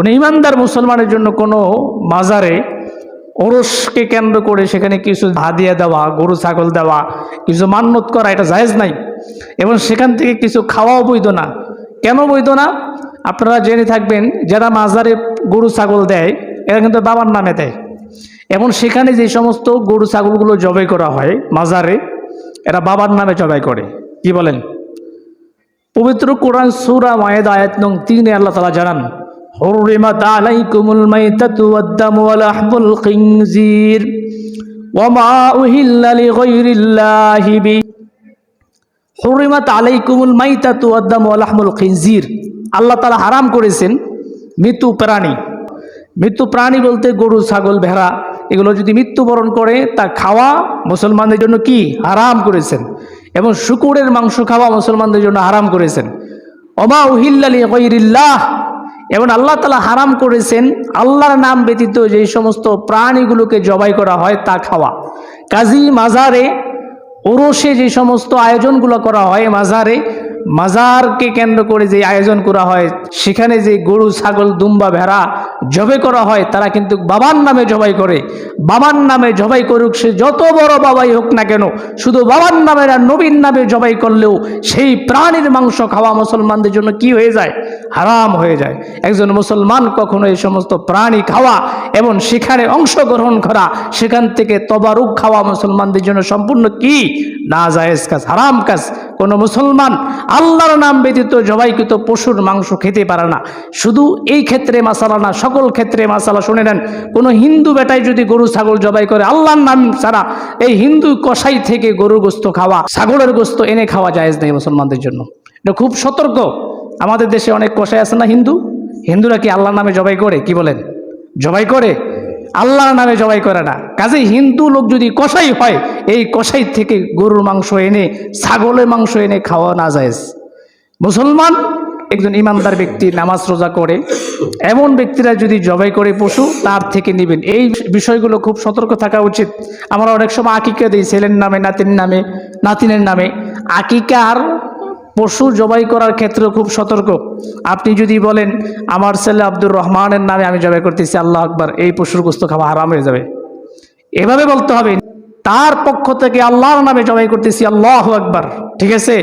কোনো ইমানদার মুসলমানের জন্য কোনো মাজারে ওরসকে কেন্দ্র করে সেখানে কিছু হাদিয়া দেওয়া, গরু ছাগল দেওয়া, কিছু মান্যত করা, এটা জায়েজ নাই। এবং সেখান থেকে কিছু খাওয়াও বৈধ না। কেন বৈধ না? আপনারা জেনে থাকবেন, যারা মাজারে গরু ছাগল দেয় এরা কিন্তু বাবার নামে দেয়। এবং সেখানে যে সমস্ত গরু ছাগলগুলো জবাই করা হয় মাজারে, এরা বাবার নামে জবাই করে। কি বলেন? পবিত্র কোরআন সূরা মায়েদা আয়াত নং 3 আল্লাহ তাআলা জানান, হুররিমাত আলাইকুমুল মাইতাতু ওয়াদ-দামু ওয়া লাহমুল খিনজির ওয়া মা উহিল্লা লিগাইরিল্লাহি বি। হুররিমাত আলাইকুমুল মাইতাতু ওয়াদ-দামু ওয়া লাহমুল খিনজির, আল্লাহ তাআলা হারাম করেছেন মৃত্যু প্রাণী। মৃত্যু প্রাণী বলতে গরু, ছাগল, ভেড়া, এগুলো যদি মৃত্যুবরণ করে তা খাওয়া মুসলমানদের জন্য কি হারাম করেছেন। এবং শূকরের মাংস খাওয়া মুসলমানদের জন্য হারাম করেছেন। ওমা উহিল্লা লিগাইরিল্লাহ, এবং আল্লাহ তাআলা হারাম করেছেন আল্লাহর নাম ব্যতীত যে সমস্ত প্রাণীগুলোকে জবাই করা হয় তা খাওয়া। কাজী মাজারে ওরসে যে সমস্ত আয়োজনগুলো করা হয়, মাজারকে কেন্দ্র করে যে আয়োজন করা হয়, সেখানে যে গরু, ছাগল, দুম্বা, ভেড়া জবাই করা হয়, তারা কিন্তু বাবার নামে জবাই করে। বাবার নামে জবাই করুক, সে যত বড় বাবাই হোক না কেন, শুধু বাবার নামে আর নবীর নামে জবাই করলেও সেই প্রাণীর মাংস খাওয়া মুসলমানদের জন্য কি হয়ে যায়? হারাম হয়ে যায়। একজন মুসলমান কখনো এই সমস্ত প্রাণী খাওয়া এবং সেখানে অংশগ্রহণ করা, সেখান থেকে তবারুক খাওয়া মুসলমানদের জন্য সম্পূর্ণ কি নাজায়েজ কাজ, হারাম কাজ। কোনো মুসলমান আল্লাহর নাম ব্যতীত জবাইকৃত পশুর মাংস খেতে পারে না। শুধু এই ক্ষেত্রে মাসালা না, সকল ক্ষেত্রে মাসালা। শুনে নেন, কোনো হিন্দু বেটাই যদি গরু, ছাগল জবাই করে আল্লাহর নাম ছাড়া, এই হিন্দু কসাই থেকে গরুর গোস্ত খাওয়া, ছাগলের গোস্ত এনে খাওয়া জায়েজ নেই মুসলমানদের জন্য। এটা খুব সতর্ক। আমাদের দেশে অনেক কসাই আছে না হিন্দুরা কি আল্লাহর নামে জবাই করে? কি বলেন? জবাই করে? আল্লাহর নামে জবাই করে না। কাজেই হিন্দু লোক যদি কসাই হয়, এই কসাই থেকে গরুর মাংস এনে, ছাগলের মাংস এনে খাওয়া না জায়েজ। মুসলমান একজন ইমানদার ব্যক্তি নামাজ রোজা করে, এমন ব্যক্তিরা যদি জবাই করে পশু, তার থেকে নেবেন। এই বিষয়গুলো খুব সতর্ক থাকা উচিত। আমরা অনেক সময় আকিকা দিই ছেলের নামে, নাতিনের নামে। আকিকার পশু জবাই করার ক্ষেত্রে খুব সতর্ক। আপনি যদি বলেন আমার ছেলে আব্দুর রহমানের নামে আমি জবাই করতেছি, আল্লাহ আকবার, এই পশুর গোস্ত খাওয়া হারাম হয়ে যাবে। এভাবে বলতে হবে। তার পক্ষ থেকে আল্লাহর নামে জবাই করতেছি, আল্লাহু আকবার। ঠিক আছে?